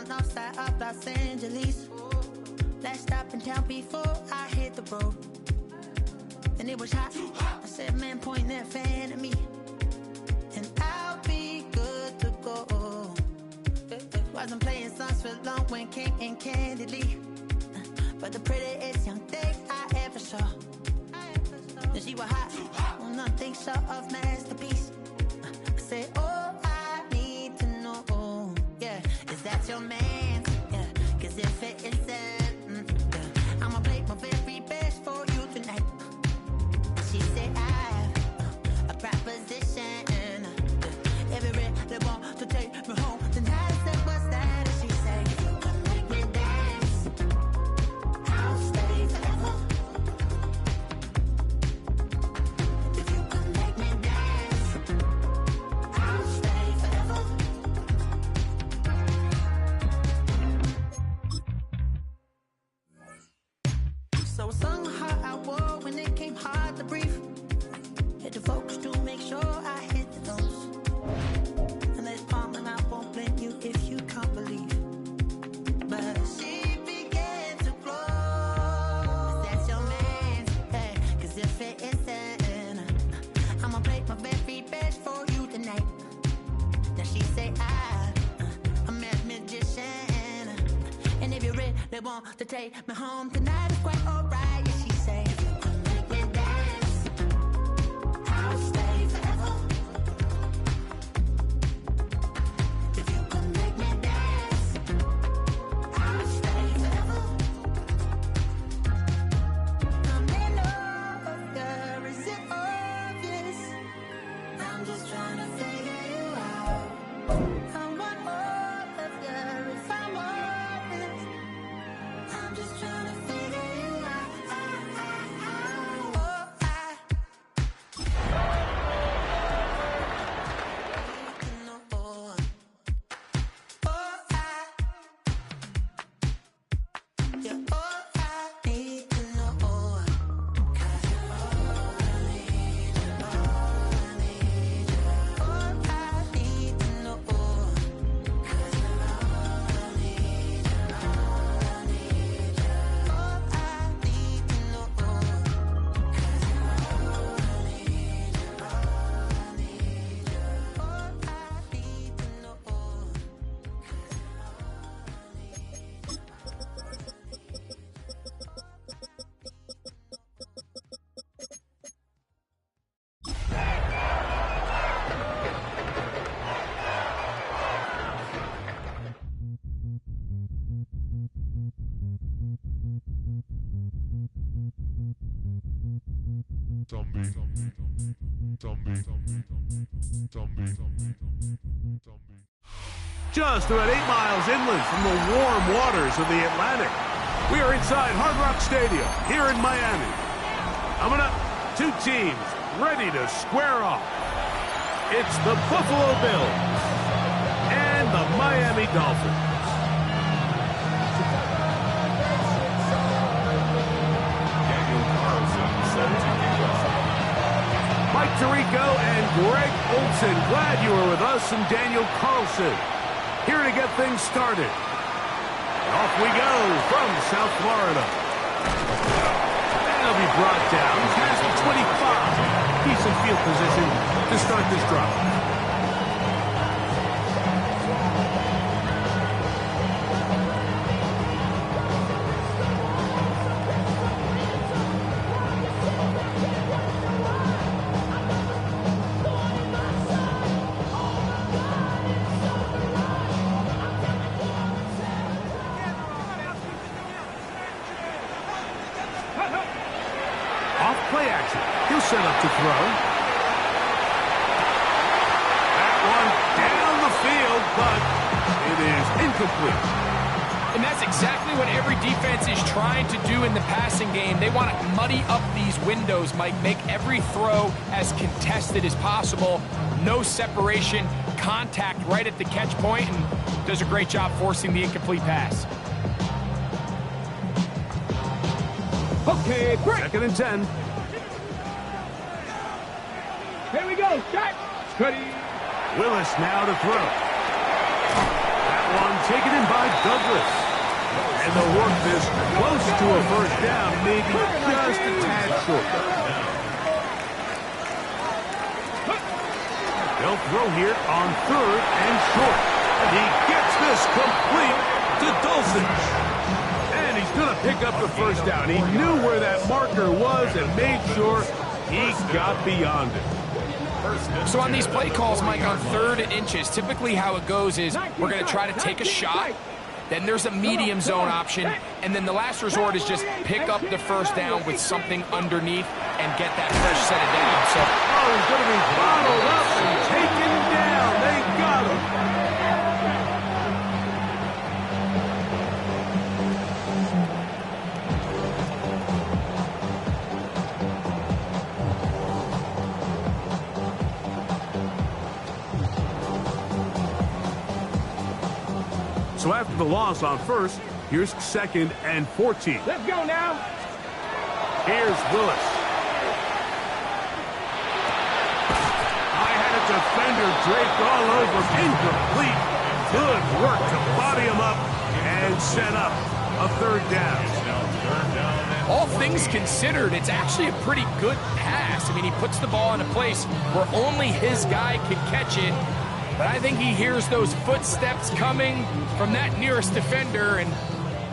on the north side of Los Angeles. Last stop in town before I hit the road. And it was hot. I said, man, point that fan at me. And I'll be good to go. Wasn't playing songs for long when came in candidly. But the prettiest young thing I ever saw. And she was hot. Well, nothing short of masterpiece. I said, oh, I need to know. Yeah, is that your man? Yeah, cause if it isn't, yeah, I'ma play my very best for you tonight. She said, I have a proposition. Every really want to take me home tonight. I said, what's that? And she said, if you can make me dance, I'll stay forever. If you can make me dance, I'll stay forever. So I sung how I wore when it came hard to breathe. Hit the focus to make sure I hit the notes. And let's palm and I won't blame you if you can't believe. But she began to flow. That's your man, hey, cause if it isn't, I'ma play my very best for you tonight. Now she say I'm a magician. And if you really want to take me home tonight, it's quite alright. Yeah, she say, if you can make me dance, I'll stay forever. If you can make me dance, I'll stay forever. I'm in love, girl, is it obvious? I'm just trying to figure you out. I want all of you if I'm honest. I'm just trying to figure you out. Just about 8 miles inland from the warm waters of the Atlantic, we are inside Hard Rock Stadium here in Miami. Coming up, two teams ready to square off. It's the Buffalo Bills and the Miami Dolphins. Mike Tirico and Greg Olson, glad you were with us, and Daniel Carlson here to get things started. And off we go from South Florida. And he'll be brought down past the 25. Decent field position to start this drive. Play action. He'll set up to throw. That one down the field, but it is incomplete. And that's exactly what every defense is trying to do in the passing game. They want to muddy up these windows, Mike, make every throw as contested as possible. No separation, contact right at the catch point, and does a great job forcing the incomplete pass. Okay, great. 2nd and 10. Here we go, start. Willis now to throw. That one taken in by Douglas. And they'll work this close to a first down, maybe just a tad short. They'll throw here on 3rd and short. He gets this complete to Dolphins. And he's going to pick up the first down. He knew where that marker was and made sure he got beyond it. So on these play calls, Mike, on 3rd and inches, typically how it goes is we're going to try to take a shot. Then there's a medium zone option. And then the last resort is just pick up the first down with something underneath and get that fresh set of down. So, he's going to be bottled up and taken down. They got him. So after the loss on 1st, here's 2nd and 14. Let's go now. Here's Willis. I had a defender draped all over. Incomplete. Good work to body him up and set up a 3rd down. All things considered, it's actually a pretty good pass. I mean, he puts the ball in a place where only his guy can catch it. But I think he hears those footsteps coming from that nearest defender, and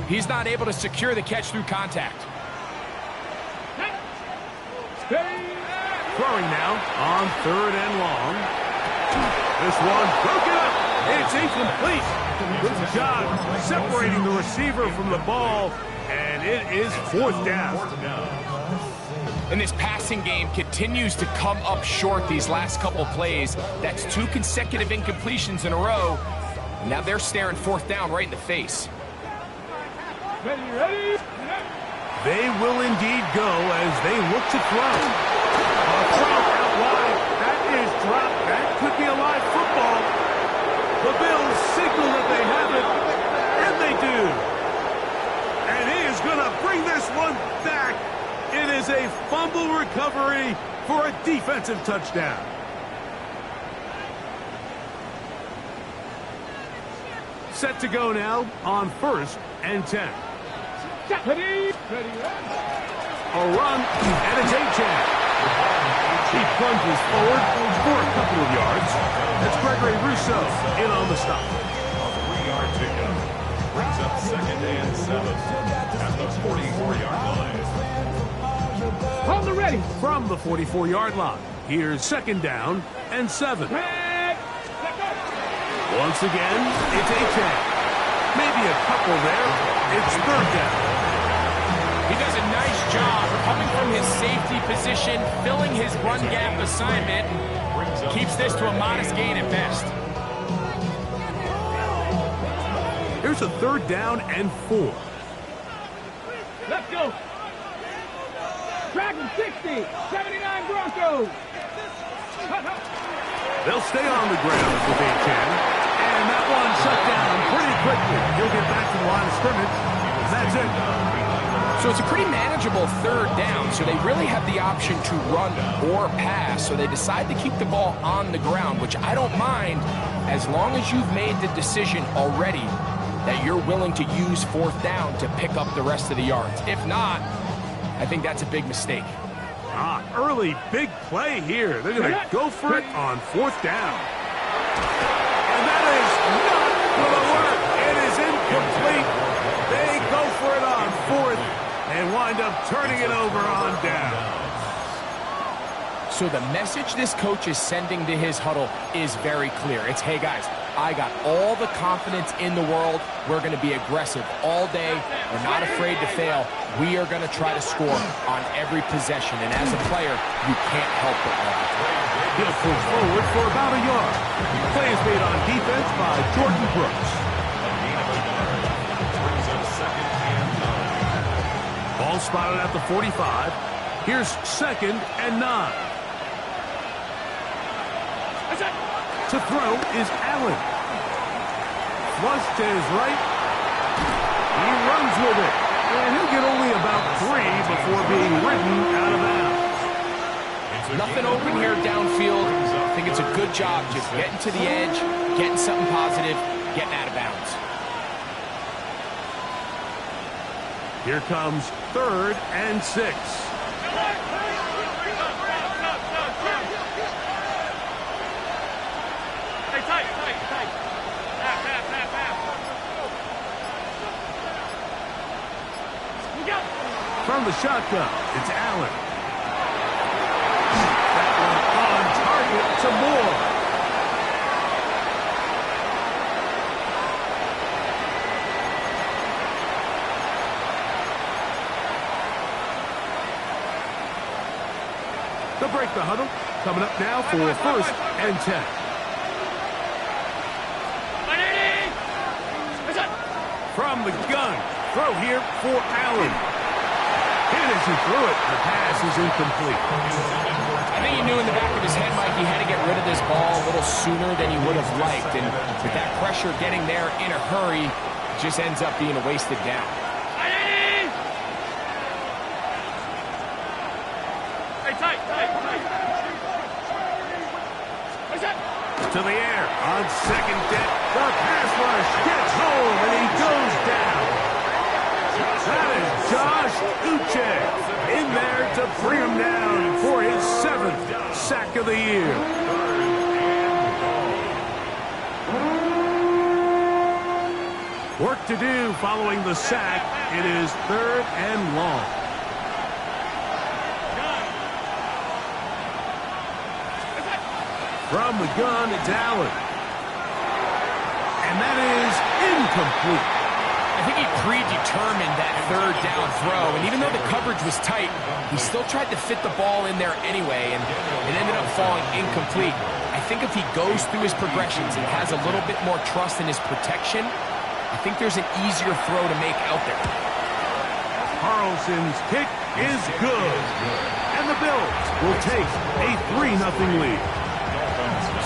he's not able to secure the catch through contact. Throwing now on 3rd and long. This one broken up. It's incomplete. Good job separating the receiver from the ball, and it is 4th down. And this passing game continues to come up short these last couple plays. That's 2 consecutive incompletions in a row. Now they're staring 4th down right in the face. Ready? They will indeed go as they look to throw. A throw out wide. That is dropped. That could be a live football. The Bills signal that they have it, and they do. And he is going to bring this one back. It is a fumble recovery for a defensive touchdown. Set to go now on 1st and 10. Ready. A run, and it's A-Chan. He plunges forward for a couple of yards. That's Gregory Rousseau in on the stop. A 3-yard pickup brings up 2nd and 7 at the 44-yard line. Hold the ready. From the 44-yard line, here's 2nd down and 7. Once again, it's A-Chan. Maybe a couple there. It's 3rd down. He does a nice job coming from his safety position, filling his run gap assignment. Keeps this to a modest gain at best. Here's a 3rd down and 4. Let's go. Track 60, 79 Broncos. They'll stay on the ground with A-Chan. And that one shut down pretty quickly. He'll get back to the line of scrimmage. That's it. So it's a pretty manageable 3rd down, so they really have the option to run or pass, so they decide to keep the ball on the ground, which I don't mind as long as you've made the decision already that you're willing to use 4th down to pick up the rest of the yards. If not, I think that's a big mistake. Early big play here. They're going to go for it on 4th down. And that is not going to work. It is incomplete. They go for it on 4th. And wind up turning it over on down. So the message this coach is sending to his huddle is very clear. It's, hey guys, I got all the confidence in the world. We're going to be aggressive all day. We're not afraid to fail. We are going to try to score on every possession. And as a player, you can't help but love it. He'll push forward for about a yard. Play is made on defense by Jordan Brooks. Ball spotted at the 45. Here's 2nd and 9. To throw is Allen. Flush to his right. He runs with it. And he'll get only about 3 before being ridden out of bounds. Nothing open here downfield. I think it's a good job just getting to the edge, getting something positive, getting out of bounds. Here comes 3rd and 6. From the shotgun, it's Allen. That one on target to Moore. They'll break the huddle. Coming up now for 1st and 10. From the gun, throw here for Allen. And as he threw it, the pass is incomplete. I think he knew in the back of his head, Mike, he had to get rid of this ball a little sooner than he would have liked. And with that pressure getting there in a hurry, it just ends up being a wasted down. To the air on 2nd down. The pass rush gets home, and he goes down. That is Josh Uche in there to bring him down for his 7th sack of the year. Work to do following the sack. It is 3rd and long. From the gun, it's Allen. And that is incomplete. I think he predetermined that 3rd down throw, and even though the coverage was tight, he still tried to fit the ball in there anyway, and it ended up falling incomplete. I think if he goes through his progressions and has a little bit more trust in his protection, I think there's an easier throw to make out there. Carlson's kick is good. And the Bills will take a 3-0 lead.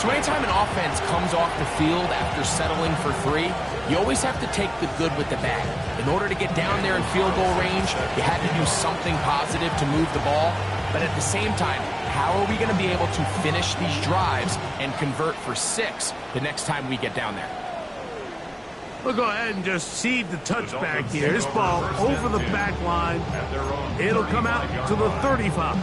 So anytime an offense comes off the field after settling for 3, you always have to take the good with the bad. In order to get down there in field goal range, you had to do something positive to move the ball. But at the same time, how are we going to be able to finish these drives and convert for 6 the next time we get down there? We'll go ahead and just seed the touchback here. This ball over the back line. It'll come out to the 35.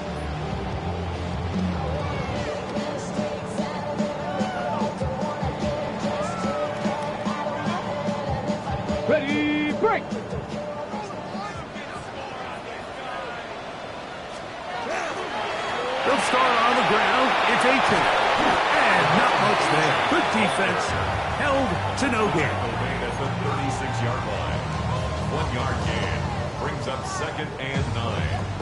Ready, break! They'll start on the ground. It's 18. And not much there. Good defense. Held to no gain. At the 36-yard line. 1-yard gain. Brings up 2nd and 9.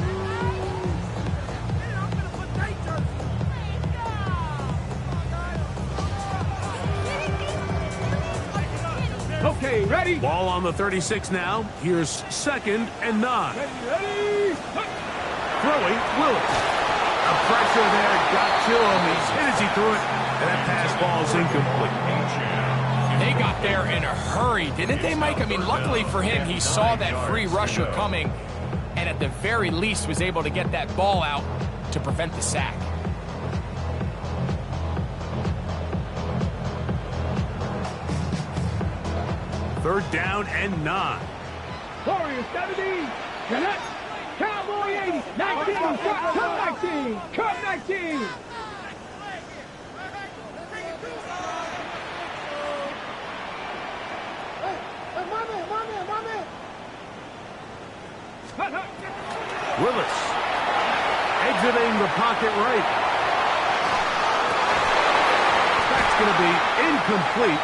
Okay, ready? Ball on the 36 now. Here's 2nd and 9. Ready? Throwing Willis. A pressure there got to him. He's hit as he threw it. And that pass ball is incomplete. They got there in a hurry, didn't they, Mike? I mean, luckily for him, he saw that free rusher coming and at the very least was able to get that ball out to prevent the sack. Third down and 9. Warriors 70. Canucks. Cowboy 80. 19. Cut 19. Cut 19. Willis exiting the pocket right. That's going to be incomplete.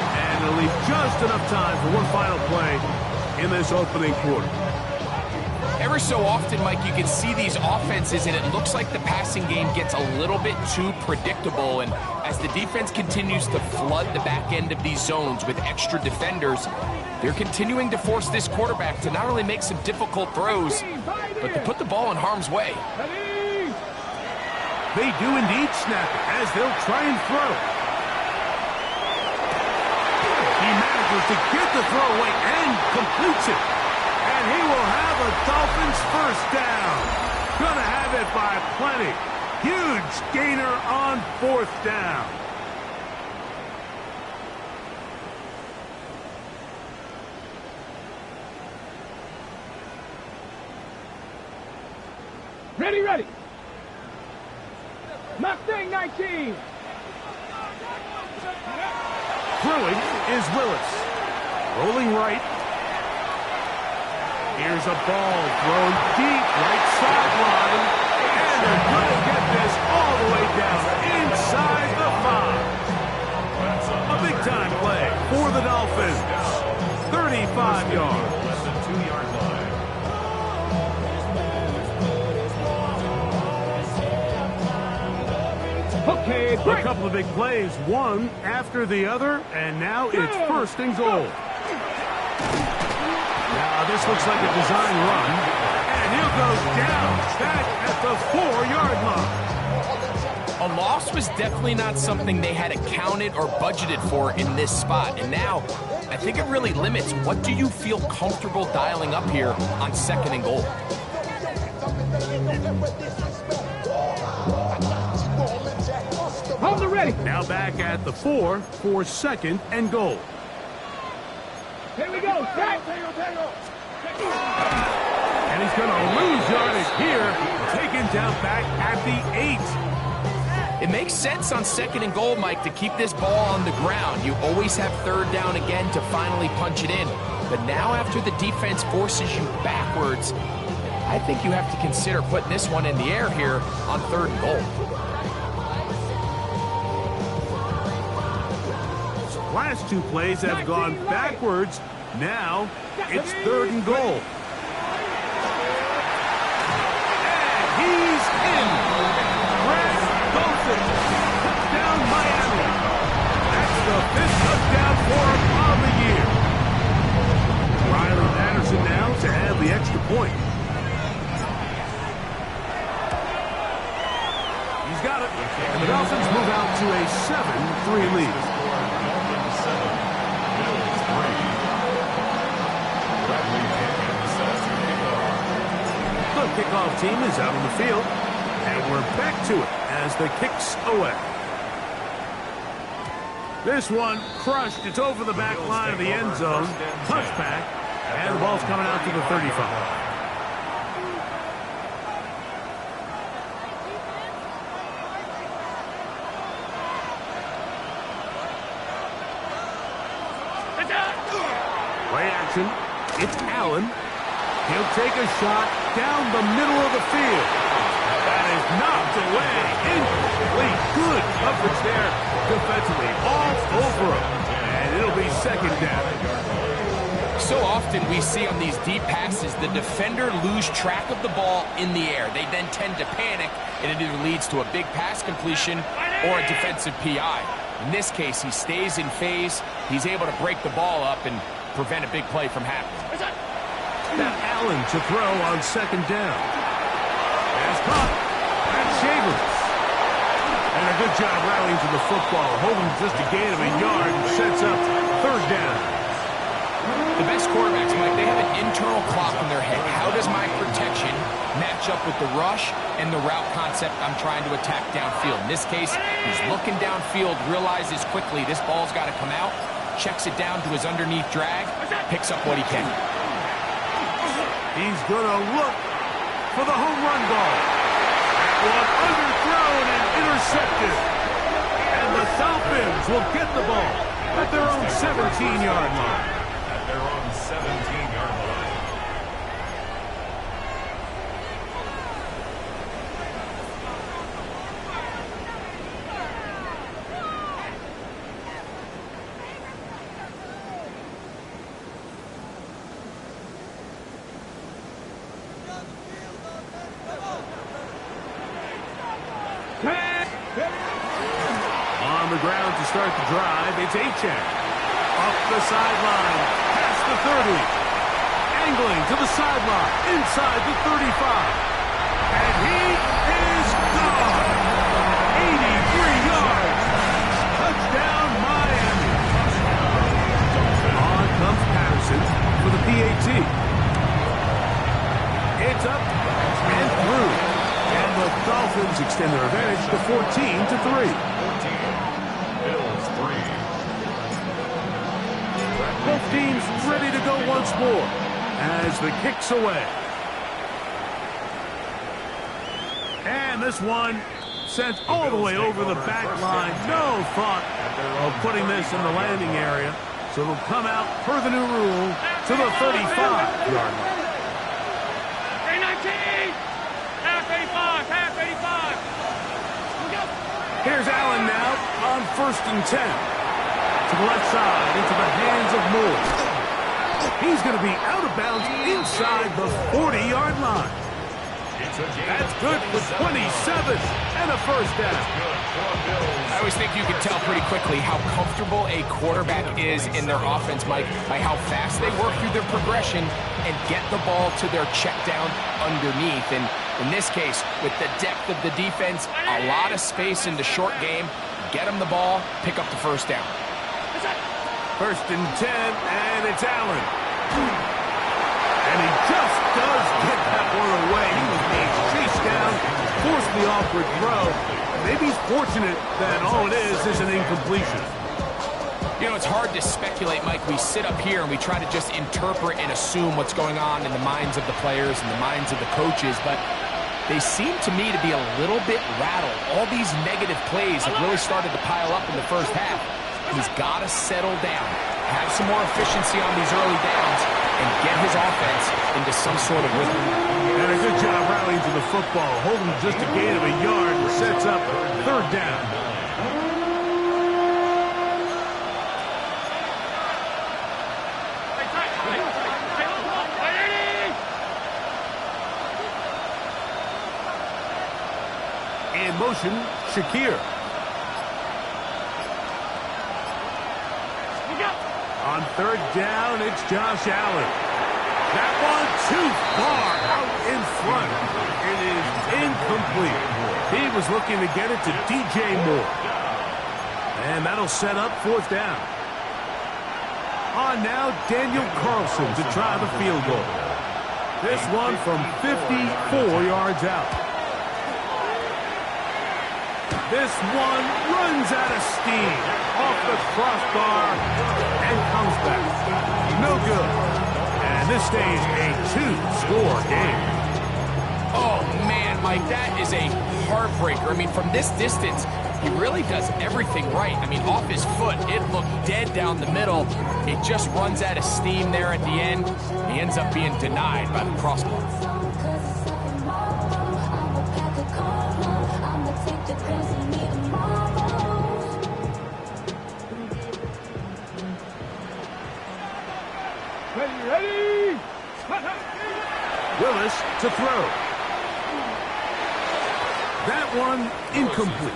And it'll leave just enough time for one final play in this opening quarter. Every so often, Mike, you can see these offenses, and it looks like the passing game gets a little bit too predictable. And as the defense continues to flood the back end of these zones with extra defenders, they're continuing to force this quarterback to not only make some difficult throws, but to put the ball in harm's way. They do indeed snap it as they'll try and throw. He manages to get the throw away and completes it. And he will have a Dolphins first down. Gonna have it by plenty. Huge gainer on 4th down. Ready, ready. Mustang 19. Throwing is Willis. Rolling right. Here's a ball thrown deep right sideline. And they're going to get this all the way down inside the 5. A big-time play for the Dolphins. 35 yards. Less than 2-yard line. Okay, A break. couple of big plays, one after the other, and now it's first and goal. Now this looks like a design run, and he'll go down back at the 4-yard line. A loss was definitely not something they had accounted or budgeted for in this spot. And now, I think it really limits what do you feel comfortable dialing up here on second and goal. On the ready. Now back at the 4 for second and goal. Here we go. Set. And he's going to lose yardage here, taken down back at the 8. It makes sense on second and goal, Mike, to keep this ball on the ground. You always have third down again to finally punch it in. But now after the defense forces you backwards, I think you have to consider putting this one in the air here on third and goal. Last two plays have gone backwards. Now it's third and goal. And he's in. Greg Olsen, touchdown Miami. That's the 5th touchdown for him on the year. Riley Patterson now to add the extra point. He's got it. And the Dolphins move out to a 7-3 lead. The kickoff team is out on the field, and we're back to it as the kick's away. This one crushed. It's over the back line of the end zone. Touchback, and the ball's coming out to the 35. Play action. It's Allen. He'll take a shot down the middle of the field. That is knocked away. Incomplete. Good coverage there defensively. All over him. And it'll be second down. So often we see on these deep passes, the defender lose track of the ball in the air. They then tend to panic, and it either leads to a big pass completion or a defensive PI. In this case, he stays in phase. He's able to break the ball up and prevent a big play from happening. Now Allen to throw on second down. Pass caught. That's Shavers. And a good job rallying to the football. Holding just a gain of a yard and sets up third down. The best quarterbacks, Mike, they have an internal clock in their head. How does my protection match up with the rush and the route concept I'm trying to attack downfield? In this case, he's looking downfield, realizes quickly this ball's got to come out, checks it down to his underneath drag, picks up what he can. He's going to look for the home run ball. That one underthrown and intercepted. And the Dolphins will get the ball at their own 17-yard line. At their own 17-yard line. On the ground to start the drive, it's Achek. Up the sideline, past the 30. Angling to the sideline, inside the 35. And he is gone. 83 yards. Touchdown, Miami. On comes Patterson for the PAT. It's up and through. And the Dolphins extend their advantage to 14-3. Bills 3. Both teams ready to go once more as the kick's away. And this one sent all the way over the back line. No thought of putting this in the landing area. So it'll come out per the new rule to the 35-yard line. Here's Allen now on 1st and 10. To the left side, into the hands of Moore. He's going to be out of bounds inside the 40-yard line. That's good for 27 and a first down. I always think you can tell pretty quickly how comfortable a quarterback is in their offense, Mike, by how fast they work through their progression and get the ball to their check down underneath. And in this case, with the depth of the defense, a lot of space in the short game, get them the ball, pick up the first down. 1st and 10, and it's Allen. And he just does get that one away. He was being chased down, forced the awkward throw. Maybe he's fortunate that all it is an incompletion. You know, it's hard to speculate, Mike. We sit up here and we try to just interpret and assume what's going on in the minds of the players and the minds of the coaches, but they seem to me to be a little bit rattled. All these negative plays have really started to pile up in the first half. He's got to settle down, have some more efficiency on these early downs, and get his offense into some sort of rhythm. And a good job rallying to the football, holding just a gain of a yard and sets up 3rd down. In motion, Shakir. On 3rd down, it's Josh Allen. That one too far out in front. It is incomplete. He was looking to get it to DJ Moore. And that'll set up 4th down. On now, Daniel Carlson to try the field goal. This one from 54 yards out. This one runs out of steam off the crossbar and comes back. No good. And this stays a 2-score game. Oh, man, Mike, that is a heartbreaker. I mean, from this distance, he really does everything right. I mean, off his foot, it looked dead down the middle. It just runs out of steam there at the end. He ends up being denied by the crossbar. Ready? Willis to throw. That one incomplete.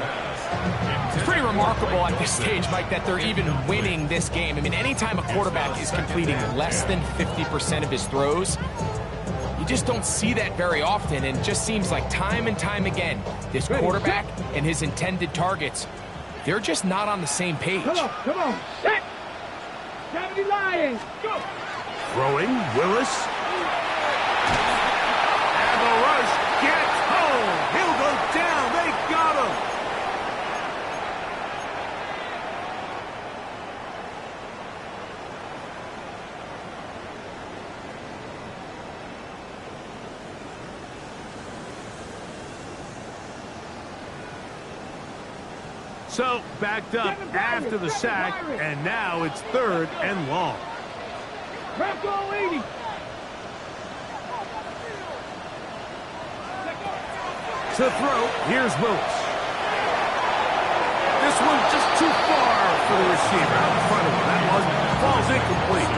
It's pretty remarkable at this stage, Mike, that they're even winning this game. I mean, anytime a quarterback is completing less than 50% of his throws, you just don't see that very often, and it just seems like time and time again, this quarterback and his intended targets, they're just not on the same page. Come on. Set. 70 Lions. Go. Throwing, Willis. And the rush gets home. He'll go down. They got him. So, backed up after the sack, and now it's 3rd and long. Bronco 80. To throw, here's Willis. This one just too far for the receiver out in front of him. That one falls incomplete.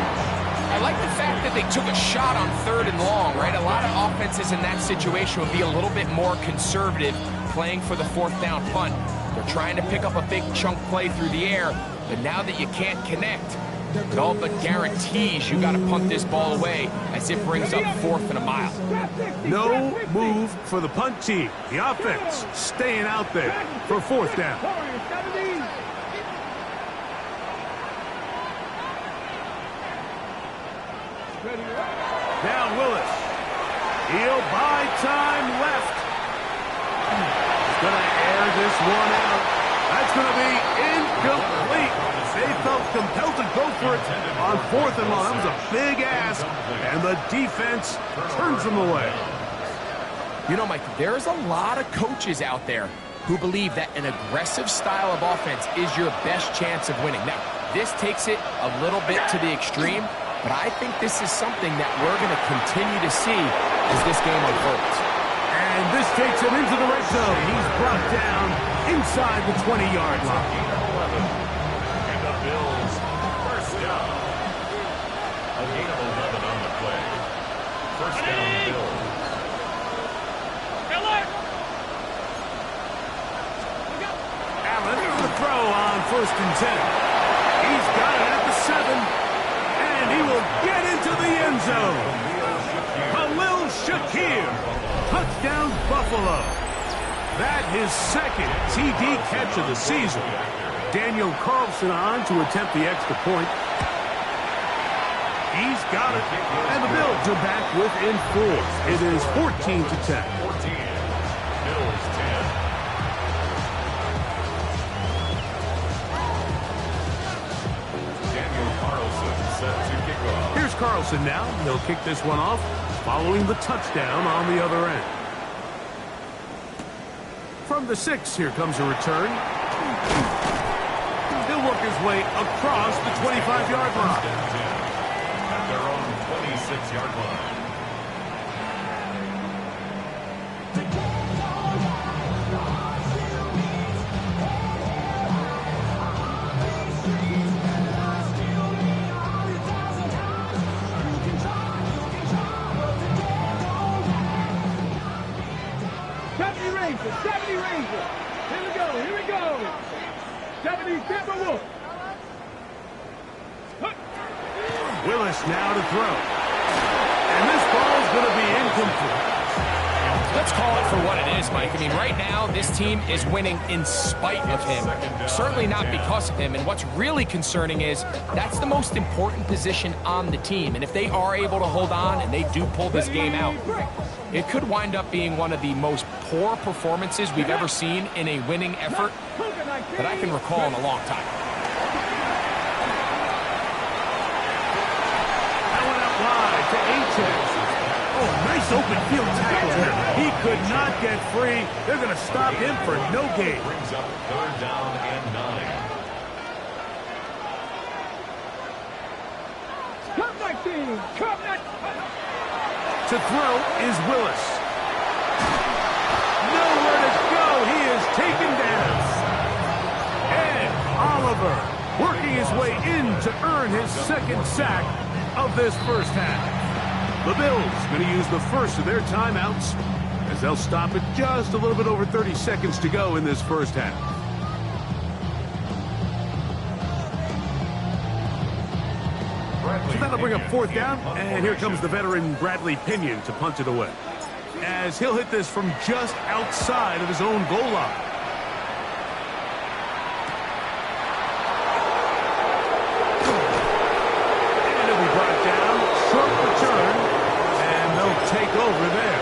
I like the fact that they took a shot on 3rd and long, right? A lot of offenses in that situation would be a little bit more conservative playing for the 4th down punt. They're trying to pick up a big chunk play through the air, but now that you can't connect, it all but guarantees you got to punt this ball away as it brings up 4th and a mile. No move for the punt team. The offense staying out there for 4th down. Now Willis. He'll buy time left. He's going to air this one out. That's going to be incomplete. They felt compelled to go for it on 4th and long. That was a big ask, and the defense turns them away. You know, Mike, there's a lot of coaches out there who believe that an aggressive style of offense is your best chance of winning. Now, this takes it a little bit to the extreme, but I think this is something that we're going to continue to see as this game unfolds. And this takes him into the red zone. He's brought down inside the 20-yard line. And the Bills first down. A gain of 11 on the play. First down, Bills. Allen for the throw on 1st and 10. He's got it at the 7, and he will get into the end zone. Khalil Shakir, touchdown Buffalo. That his second TD catch of the season. Daniel Carlson on to attempt the extra point. He's got it, and the Bills are back within 4. It is 14-10. 14. Bills 10. Here's Carlson now. He'll kick this one off, following the touchdown on the other end. From the 6, here comes a return. He'll work his way across the 25-yard line. At their own 26-yard line. Willis now to throw. And this ball's going to be incomplete. Let's call it for what it is, Mike. I mean, right now, this team is winning in spite of him. Certainly not because of him. And what's really concerning is that's the most important position on the team. And if they are able to hold on and they do pull this game out, it could wind up being one of the most poor performances we've ever seen in a winning effort that I can recall in a long time. To Achex. Oh, nice open field tackle here. He could not get free. They're going to stop him for no gain. Brings up 3rd down and 9. To throw is Willis. Nowhere to go. He is taken down. And Oliver working his way in to earn his 2nd sack of this first half. The Bills going to use the first of their timeouts as they'll stop it just a little bit over 30 seconds to go in this first half. So that'll bring up 4th down, and here comes the veteran Bradley Pinion to punt it away, as he'll hit this from just outside of his own goal line. Take over there.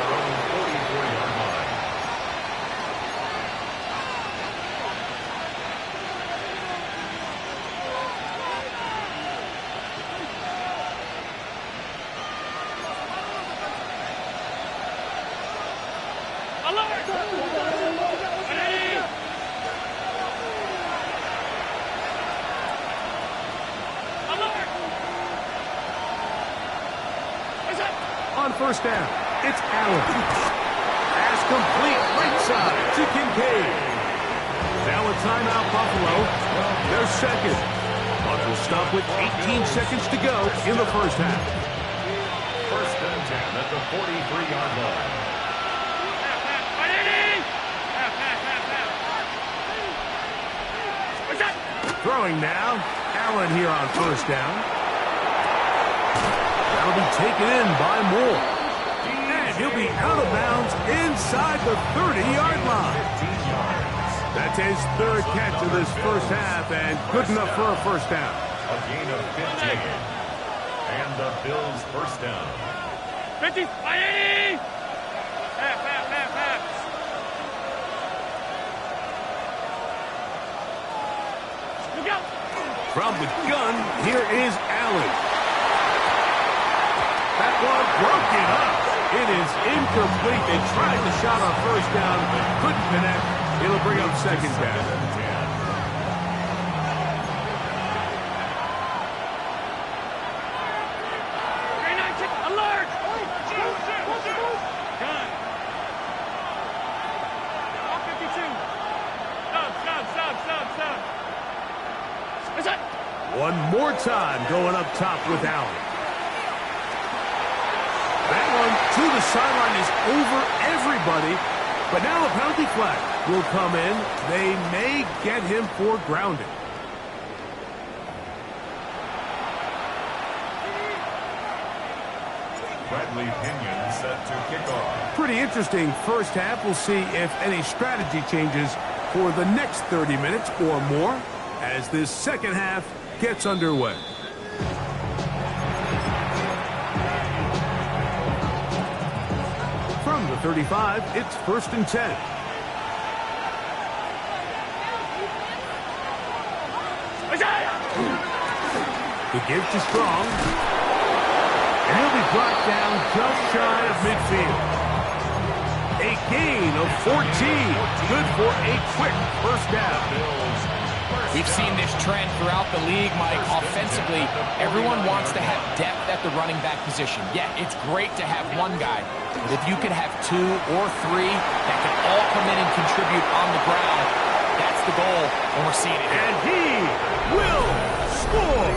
On 1st down, it's Allen. Pass complete right side to Kincaid. Now a timeout, Buffalo. They're 2nd. But will stop with 18 seconds to go in the first half. 1st and 10 at the 43-yard line. Throwing now. Allen here on 1st down. That'll be taken in by Moore. And he'll be out of bounds inside the 30-yard line. That's his 3rd catch of this first half, and good enough for a first down. A gain of 15. And the Bills first down. 50, Miami! From the gun, here is Allen. That one broken up. It is incomplete. They tried the shot on first down, couldn't connect. It'll bring up second down. One more time going up top with Allen. That one to the sideline is over everybody. But now a penalty flag will come in. They may get him for grounding. Bradley Pinion set to kick off. Pretty interesting first half. We'll see if any strategy changes for the next 30 minutes or more as this second half gets underway. From the 35, it's 1st and 10. The give to Strong. And he'll be brought down just shy of midfield. A gain of 14. Good for a quick first down. We've seen this trend throughout the league, Mike. Offensively, everyone wants to have depth at the running back position. Yeah, it's great to have one guy, but if you can have 2 or 3 that can all come in and contribute on the ground, that's the goal, and we're seeing it here. And he will score.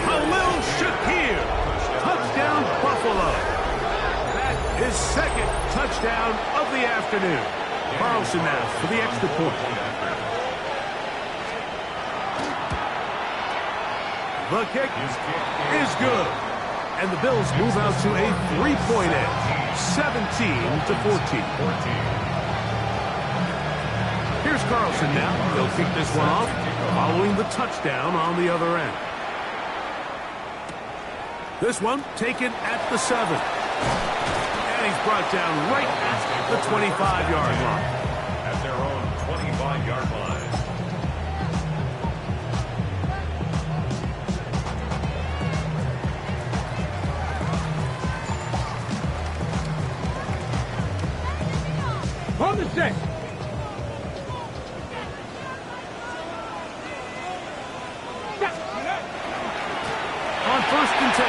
Khalil Shakir. Touchdown, Buffalo. That is second touchdown of the afternoon. Carlson now for the extra point. The kick is good. And the Bills move out to a 3-point edge, 17-14. Here's Carlson now. He'll kick this one off, following the touchdown on the other end. This one taken at the 7. And he's brought down right at the 25-yard line. At their own 25-yard line. On the set. On 1st and 10,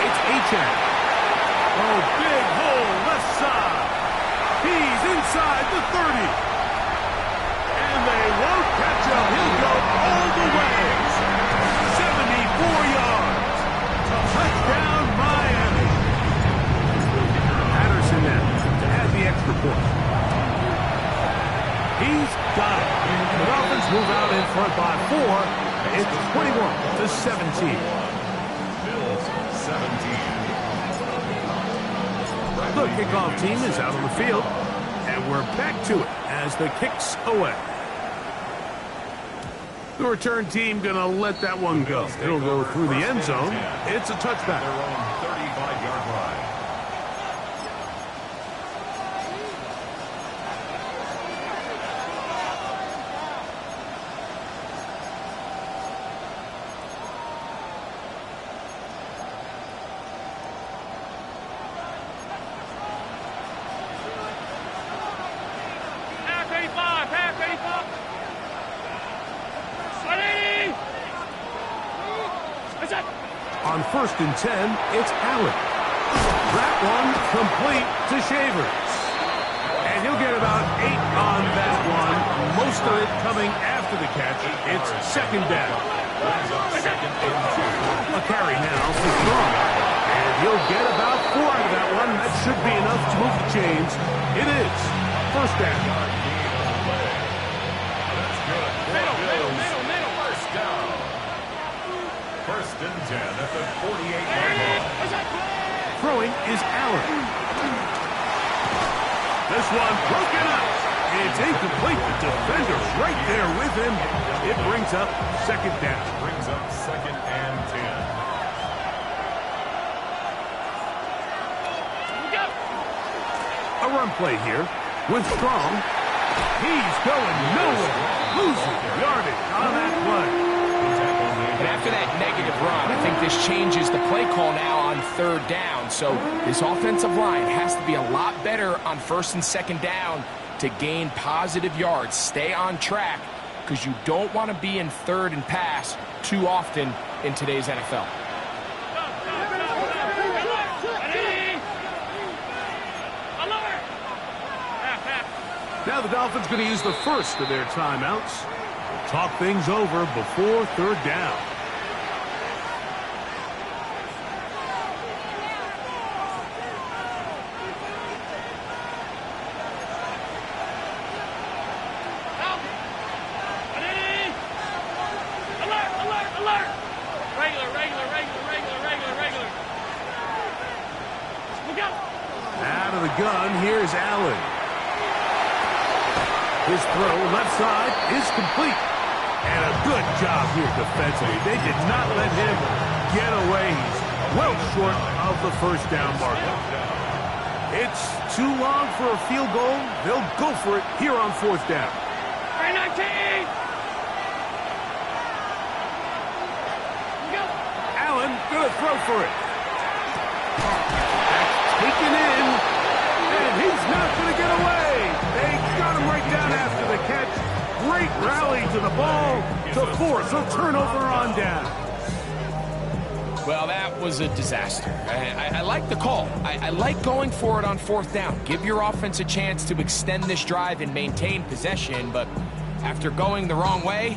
it's Achane. Oh, big hole left side. He's inside the 30. And they won't catch him. He'll go all the way. 74 yards. Touchdown, Miami. Patterson now to add the extra point. He's got it. The Dolphins move out in front by 4. It's 21-17. Bills 17. The kickoff team is out on the field, and we're back to it as the kick's away. The return team going to let that one go. It'll go through the end zone. It's a touchback. Their own 35-yard line. On 1st and 10, it's Allen. That one complete to Shavers. And he'll get about 8 on that one. Most of it coming after the catch. It's second down. A carry now for Strong. And he'll get about 4 out of that one. That should be enough to move the chains. It is first down. First down. 1st and 10 at the 48-yard line. Throwing is Allen. This one broken up. It's incomplete. The defender right there with him. It brings up second down. Brings up 2nd and 10. A run play here with Strong. He's going nowhere. Losing yardage on that play. And after that negative run, I think this changes the play call now on third down. So this offensive line has to be a lot better on first and second down to gain positive yards. Stay on track, because you don't want to be in third and pass too often in today's NFL. Now the Dolphins going to use the first of their timeouts. Talk things over before third down. Out of the gun, here's Allen. His throw, left side, is complete. And a good job here defensively. They did not let him get away. He's well short of the first down marker. It's too long for a field goal. They'll go for it here on fourth down. Allen gonna throw for it. That's taken in, and he's not gonna get away. They got him right down after the catch. Great rally to the ball to force a turnover on down. Well, that was a disaster. I like the call. I like going for it on fourth down. Give your offense a chance to extend this drive and maintain possession, but after going the wrong way,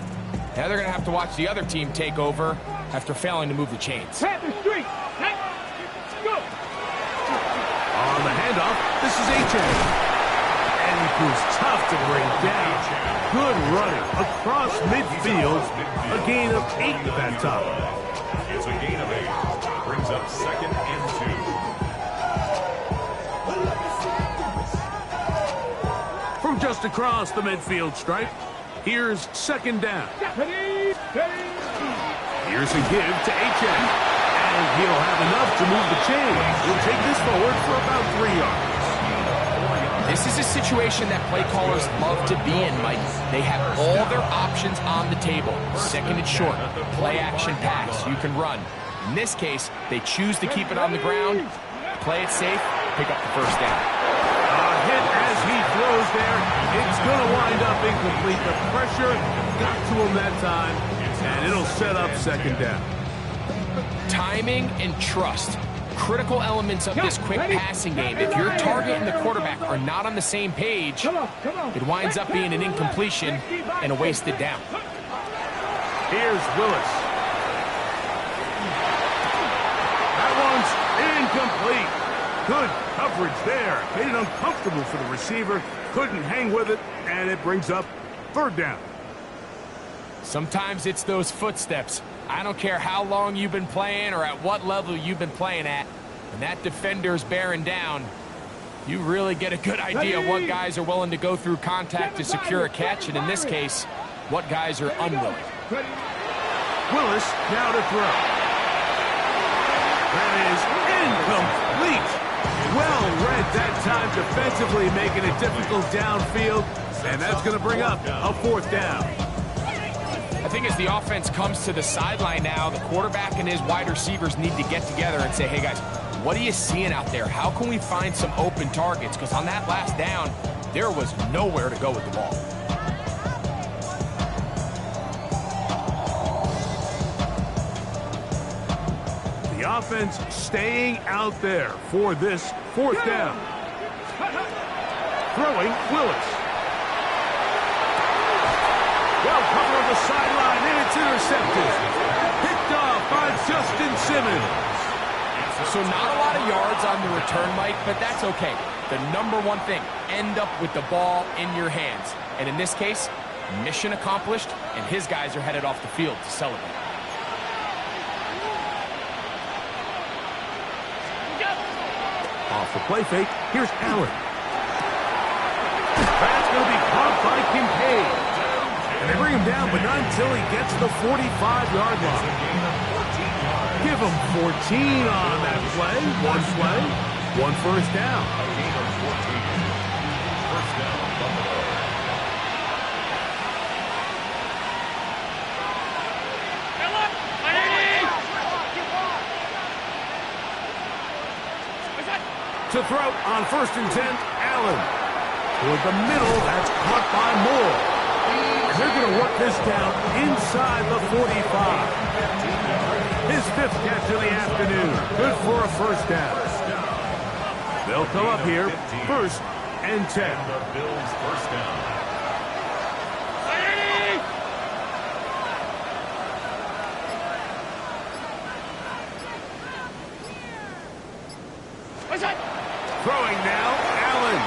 now they're going to have to watch the other team take over after failing to move the chains. Pat the street. Hey, go. On the handoff, this is H.A. And he proves tough to bring down. Good running across midfield. A gain of 8 at that time. It's a gain of 8. Brings up second and 2. From just across the midfield stripe, here's second down. Here's a give to H.A. And he'll have enough to move the chains. He'll take this forward for about 3 yards. This is a situation that play callers love to be in, Mike. They have all their options on the table. Second and short, play action pass, you can run. In this case, they choose to keep it on the ground, play it safe, pick up the first down. A hit as he throws there. It's going to wind up incomplete. The pressure got to him that time, and it'll set up second down. Timing and trust. Critical elements of this quick passing game. If your target and the quarterback are not on the same page, it winds up being an incompletion and a wasted down. Here's Willis. That one's incomplete. Good coverage there. Made it uncomfortable for the receiver. Couldn't hang with it, and it brings up third down. Sometimes it's those footsteps. I don't care how long you've been playing or at what level you've been playing at. When that defender's bearing down, you really get a good idea of what guys are willing to go through contact to secure a catch, and in this case, what guys are unwilling. Willis now to throw. That is incomplete. Well read that time defensively, making it difficult downfield, and that's going to bring up a fourth down. I think as the offense comes to the sideline now, the quarterback and his wide receivers need to get together and say, hey guys, what are you seeing out there? How can we find some open targets? Because on that last down, there was nowhere to go with the ball. The offense staying out there for this fourth down. Throwing Willis. Well covered on the sideline, and it's intercepted. Picked off by Justin Simmons. So not a lot of yards on the return, Mike, but that's okay. The number one thing, end up with the ball in your hands. And in this case, mission accomplished, and his guys are headed off the field to celebrate. Off the play fake, here's Allen. That's going to be caught by Kincaid. And they bring him down, but not until he gets to the 45-yard line. Give him 14 on that play. One first down. First down, Buffalo. to throw on 1st and 10. Allen. Toward the middle. That's caught by Moore. And they're going to work this down inside the 45. His 5th catch of the afternoon. Good for a first down. They'll come up here, 1st and 10. The Bills' first down. Throwing now, Allen.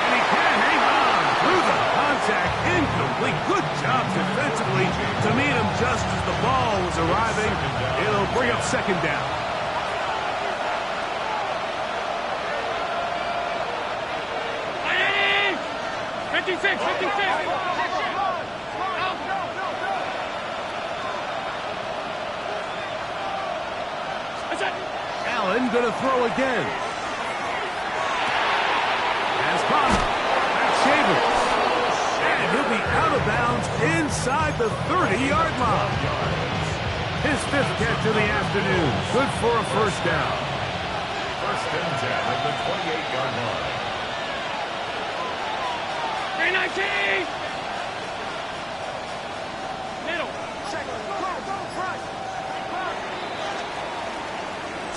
And he can hang on through the contact. Incomplete. Good job defensively to meet him just as the ball was arriving. It'll bring up 2nd down. Allen going to throw again. Has caught. That's Shavers. And he'll be out of bounds inside the 30-yard line. His 5th catch of the afternoon. Good for a first down. 1st and 10 at the 28-yard line. 319!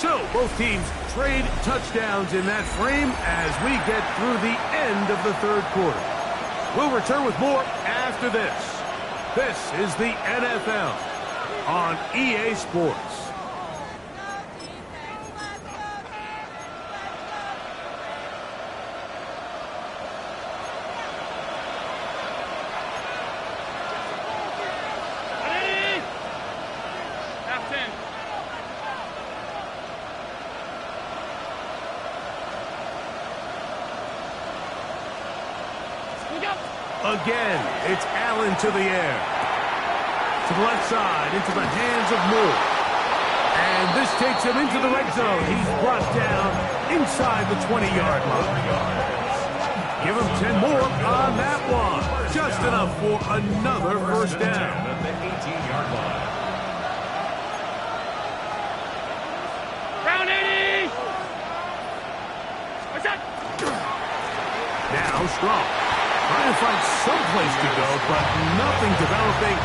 So, both teams trade touchdowns in that frame as we get through the end of the 3rd quarter. We'll return with more after this. This is the NFL on EA Sports. Again, it's Allen to the air. To the left side, into the hands of Moore. And this takes him into the red zone. He's brought down inside the 20-yard line. Give him 10 more on that one. Just enough for another first down. At the 18-yard line. Round 80! What's that? Now Strong. Trying to find someplace to go, but nothing developing.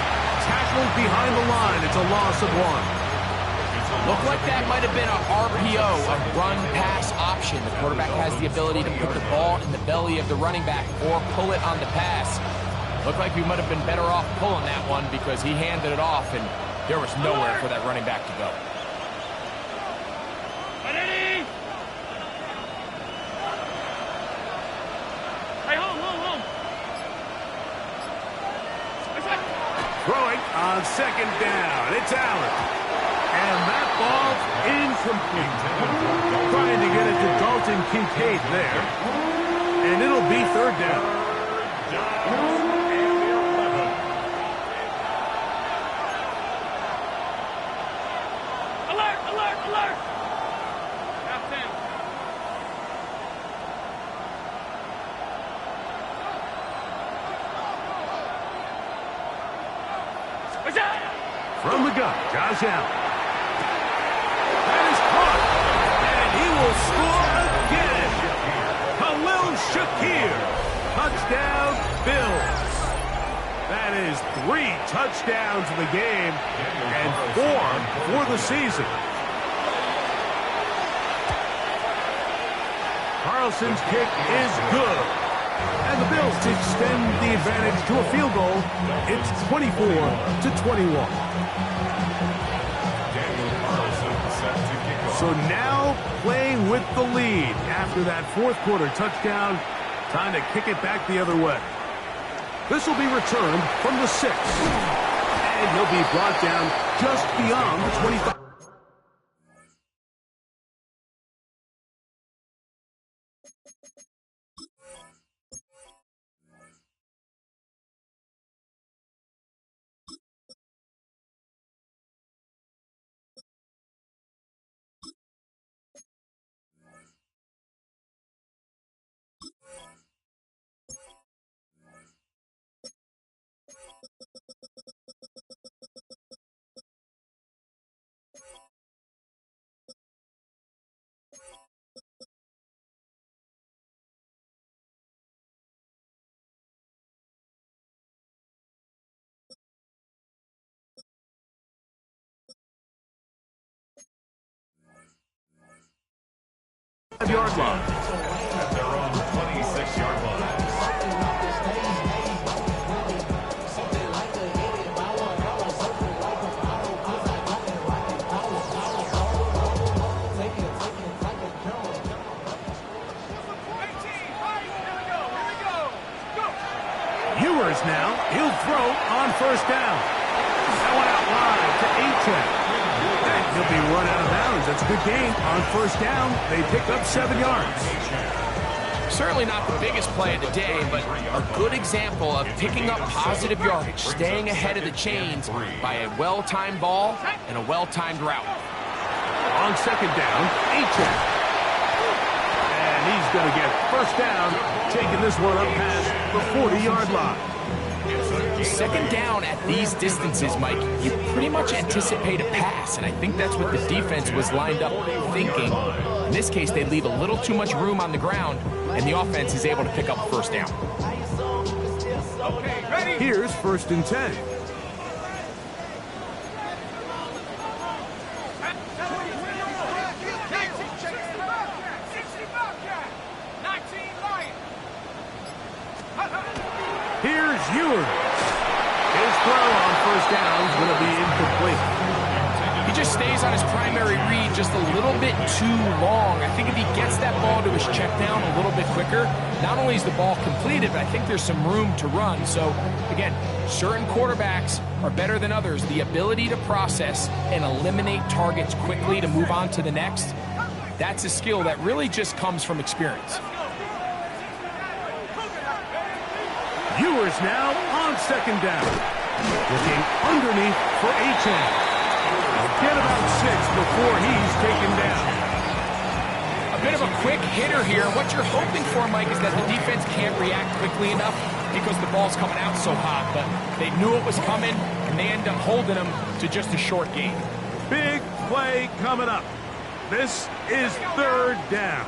Tackled behind the line. It's a loss of 1. Looked like that might have been a RPO, a run-pass option. The quarterback has the ability to put the ball in the belly of the running back or pull it on the pass. Looked like we might have been better off pulling that one because he handed it off, and there was nowhere for that running back to go. Throwing on 2nd down. It's Allen. And that ball's incomplete. Trying to get it to Dalton Kincaid there. And it'll be 3rd down. Alert! Alert! Alert! Half 10. From the gun, Josh Allen. That is caught. And he will score again. Khalil Shakir. Touchdown, Bills. That is 3 touchdowns in the game and 4 for the season. Carlson's kick is good. And the Bills extend the advantage to a field goal. It's 24-21. So now playing with the lead after that 4th quarter touchdown. Time to kick it back the other way. This will be returned from the 6. And he'll be brought down just beyond the 25. 26-yard line. At their own 26-yard line. Ewers now, he'll throw on first down. That one out wide to Aiken. And he'll be run out of bounds. That's a good gain on first down. They pick up 7 yards. Certainly not the biggest play of the day, but a good example of picking up positive yardage, staying ahead of the chains by a well-timed ball and a well-timed route. On second down, Aiken. And he's going to get first down, taking this one up past the 40-yard line. Second down at these distances, Mike, you pretty much anticipate a pass, and I think that's what the defense was lined up thinking. In this case, they leave a little too much room on the ground, and the offense is able to pick up first down. Here's first and 10. Here's Ewers. His throw on first down is going to be incomplete. He just stays on his primary read just a little bit too long. I think if he gets that ball to his check down a little bit quicker, not only is the ball completed, but I think there's some room to run. So, again, certain quarterbacks are better than others. The ability to process and eliminate targets quickly to move on to the next, that's a skill that really just comes from experience. Ewers now on second down. Looking underneath for Aiken. Get about 6 before he's taken down. A bit of a quick hitter here. What you're hoping for, Mike, is that the defense can't react quickly enough because the ball's coming out so hot. But they knew it was coming, and they end up holding them to just a short gain. Big play coming up. This is third down.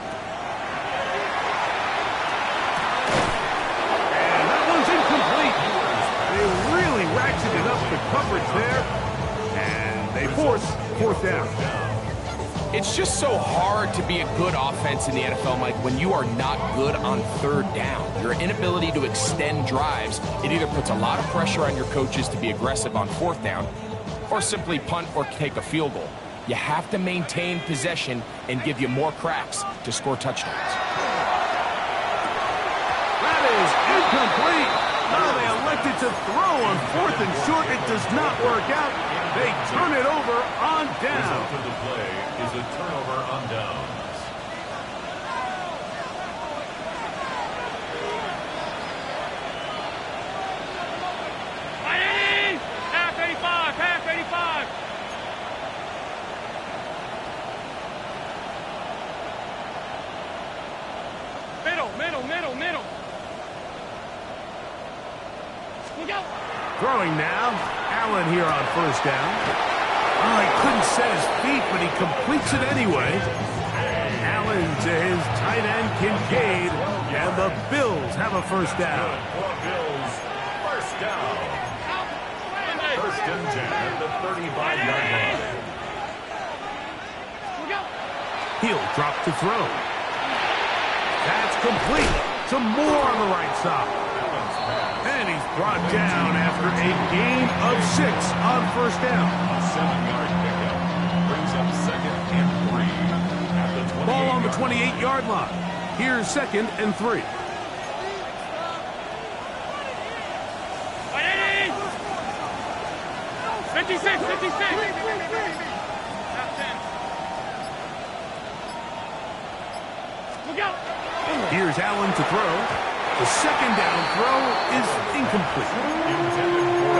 Incomplete. They really ratcheted up the coverage there, and they force fourth down. It's just so hard to be a good offense in the NFL, Mike, when you are not good on third down. Your inability to extend drives, it either puts a lot of pressure on your coaches to be aggressive on fourth down or simply punt or take a field goal. You have to maintain possession and give you more cracks to score touchdowns. That is incomplete. Now they elected to throw on fourth and short. It does not work out. They turn it over on down. Result of the play is a turnover on downs. Half 85, half 85. Middle. Look out. Throwing now. Allen here on first down. Oh, he couldn't set his feet, but he completes it anyway. Allen to his tight end, Kincaid. And the Bills have a first down. Bills, first down. First and 10 at the 35-yard line. He'll drop to throw. That's complete. Some more on the right side. And he's brought down after a gain of 6 on first down. A 7-yard pickup brings up second and 3 at the 28. Ball on the 28-yard line. Here's second and 3. Here's Allen to throw. The second down throw is incomplete.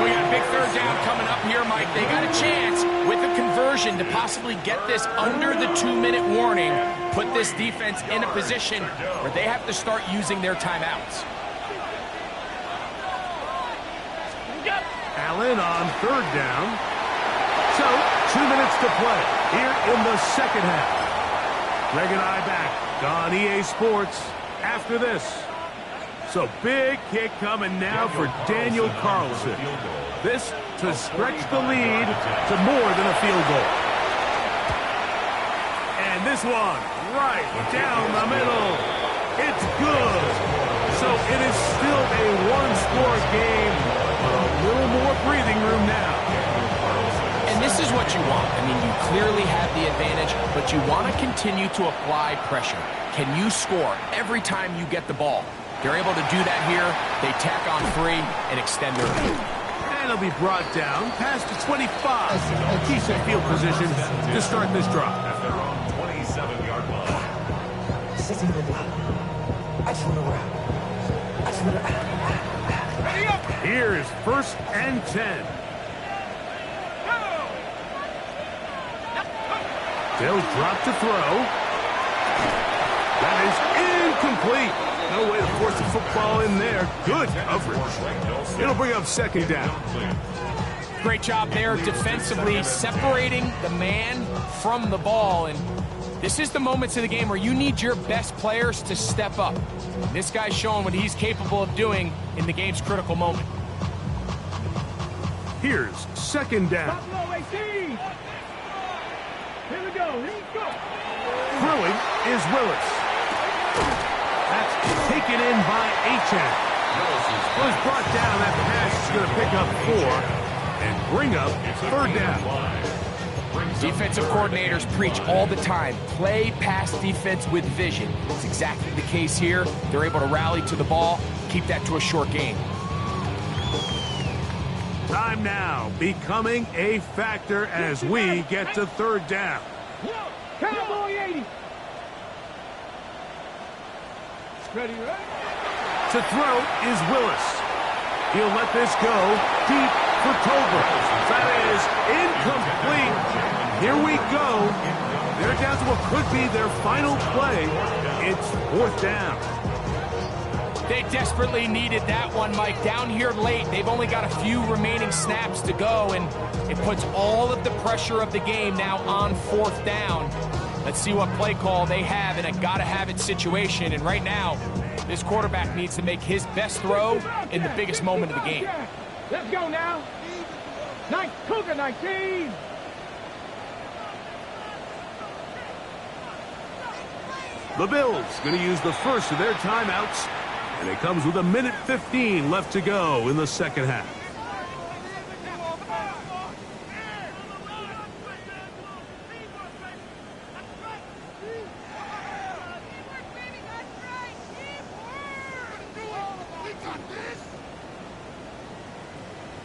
We got a big third down coming up here, Mike. They got a chance with a conversion to possibly get this under the 2-minute warning, put this defense in a position where they have to start using their timeouts. Allen on third down. So, 2 minutes to play here in the second half. Greg and I back on EA Sports after this. So, big kick coming now for Daniel Carlson. This to stretch the lead to more than a field goal. And this one right down the middle. It's good. So it is still a one-score game, but a little more breathing room now. And this is what you want. I mean, you clearly have the advantage, but you want to continue to apply pressure. Can you score every time you get the ball? They're able to do that here. They tack on 3 and extend their lead. And it'll be brought down past the 25. Decent field position to start this drive. At their own 27-yard line. Here's 1st and 10. They'll drop to throw. That is incomplete. No way to force the football in there. Good coverage. It'll bring up 2nd down. Great job there defensively, separating the man from the ball. And this is the moments of the game where you need your best players to step up. This guy's showing what he's capable of doing in the game's critical moment. Here's 2nd down. Here we go. Throwing is Willis. That's taken in by Achane. Was brought down. That pass is going to pick up 4 and bring up 3rd down. Defensive coordinators preach all the time, play pass defense with vision. It's exactly the case here. They're able to rally to the ball, keep that to a short game. Time now becoming a factor as we get to 3rd down. Cowboy 80. Ready, right? To throw is Willis. He'll let this go deep for Tolbert. That is incomplete. Here we go. They're down to what could be their final play. It's 4th down. They desperately needed that one, Mike. Down here late, they've only got a few remaining snaps to go, and it puts all of the pressure of the game now on 4th down. Let's see what play call they have in a gotta-have-it situation. And right now, this quarterback needs to make his best throw in the biggest moment of the game. Let's go now. Nice Cougar 19. The Bills going to use the first of their timeouts, and it comes with 1:15 left to go in the 2nd half.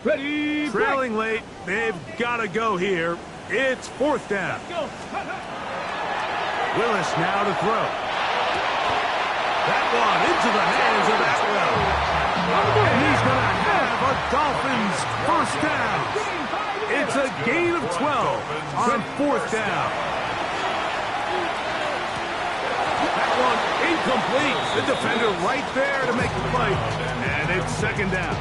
Ready, Trailing late, they've got to go here. It's 4th down. go. Willis now to throw. That one into the hands of Atwell. And he's going to have a Dolphins 1st down. It's a gain of 12 on 4th down. That one incomplete. The defender right there to make the play. And it's 2nd down.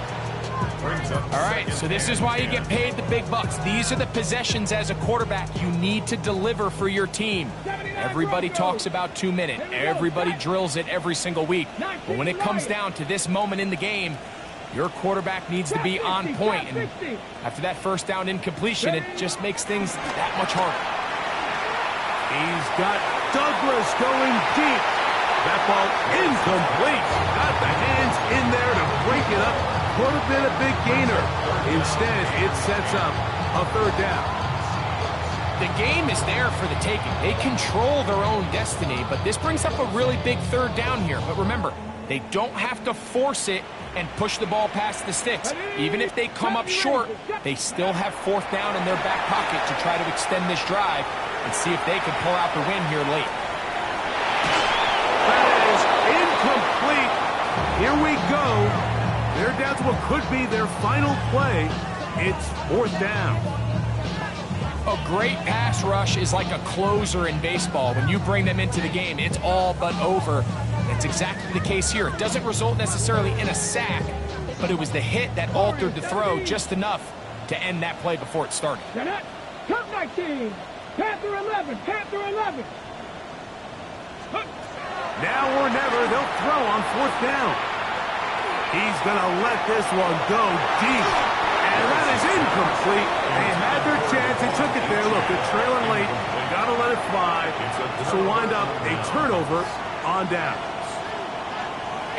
All right, so this is why you get paid the big bucks. These are the possessions as a quarterback you need to deliver for your team. Everybody talks about 2-minute. Everybody drills it every single week. But when it comes down to this moment in the game, your quarterback needs to be on point. And after that 1st down incompletion, it just makes things that much harder. He's got Douglas going deep. That ball incomplete. Got the hands in there to break it up. Could have been a big gainer. Instead, it sets up a 3rd down. The game is there for the taking. They control their own destiny, but this brings up a really big 3rd down here. But remember, they don't have to force it and push the ball past the sticks. Even if they come up short, they still have 4th down in their back pocket to try to extend this drive and see if they can pull out the win here late. That is incomplete. Here we go. They're down to what could be their final play. It's 4th down. A great pass rush is like a closer in baseball. When you bring them into the game, it's all but over. That's exactly the case here. It doesn't result necessarily in a sack, but it was the hit that altered the throw just enough to end that play before it started. Cup 19. Panther 11. Panther 11. Now or never, they'll throw on 4th down. He's going to let this one go deep. And that is incomplete. They had their chance. They took it there. Look, they're trailing late. Got to let it fly. This will wind up a turnover on downs.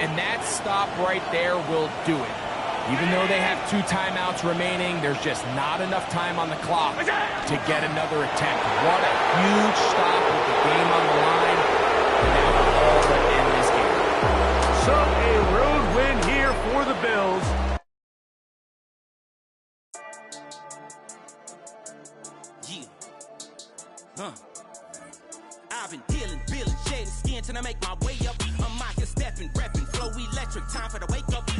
And that stop right there will do it. Even though they have 2 timeouts remaining, there's just not enough time on the clock to get another attempt. What a huge stop with the game on the line. And now the ball to end this game. So a road win here for the Bills. I've been dealing, shedding skin till I make my way up. I'm out here stepping, repping, flow electric, time for the wake up.